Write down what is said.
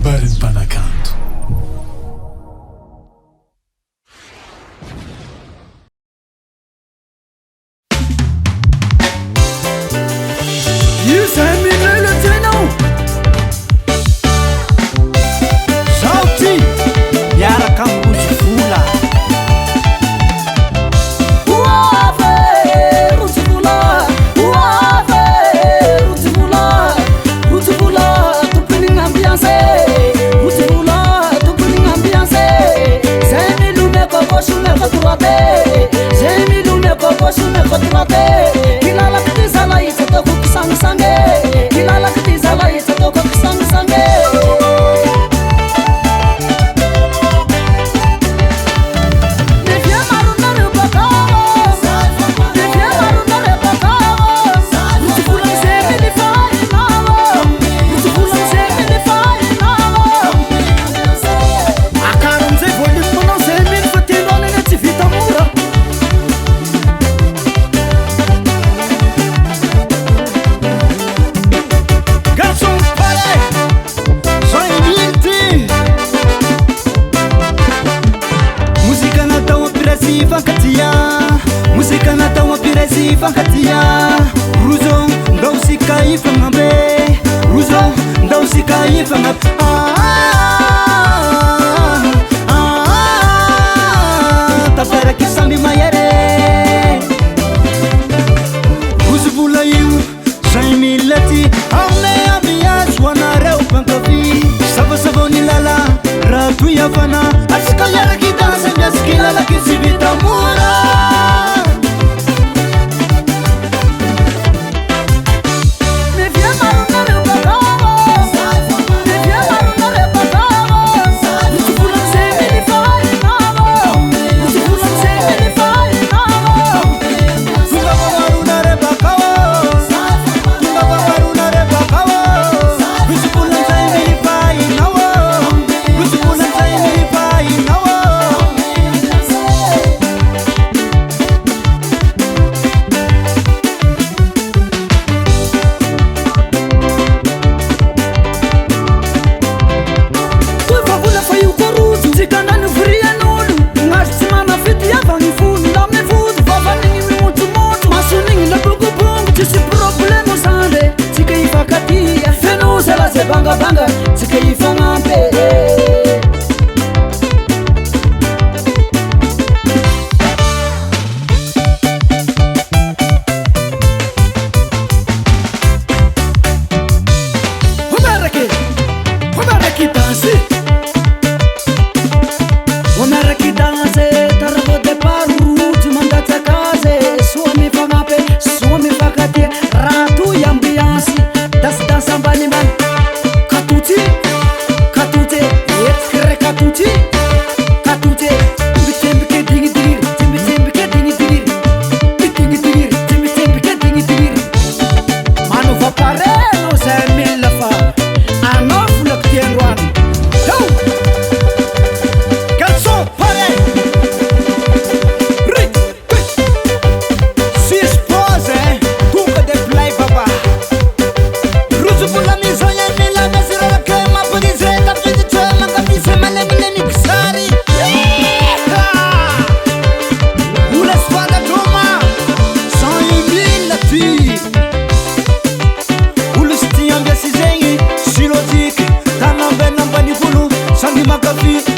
kabarin'ny mpanakanto. io zay minela tsenao zao ty miaraka amrozy vola ruzo ndausika ifangambe ruzo ndausika ifangambe tafera kisambi mayere ruzubula yu zaimilati ame amiyas wanareu pankafi sabasaboni lala ratu yafana asika yara kidansa miaskila la kisivita mura banga banga tsikayifanga mpere Homeraki danse tarbo de paru tumandata kaze suami fangape suami fakati ratu ambiance das ambani man Katuti, etkere katuti, bitembe dingi dingi, bitembe dingi dingi, bitembe dingi, bitembe dingi dingi. Mano va parelo sai mille fa, ano fulak tienwan. Go, calzo pare. Si spose, tu che de play baba. Ruzu pula mi sonia. Sangi makafi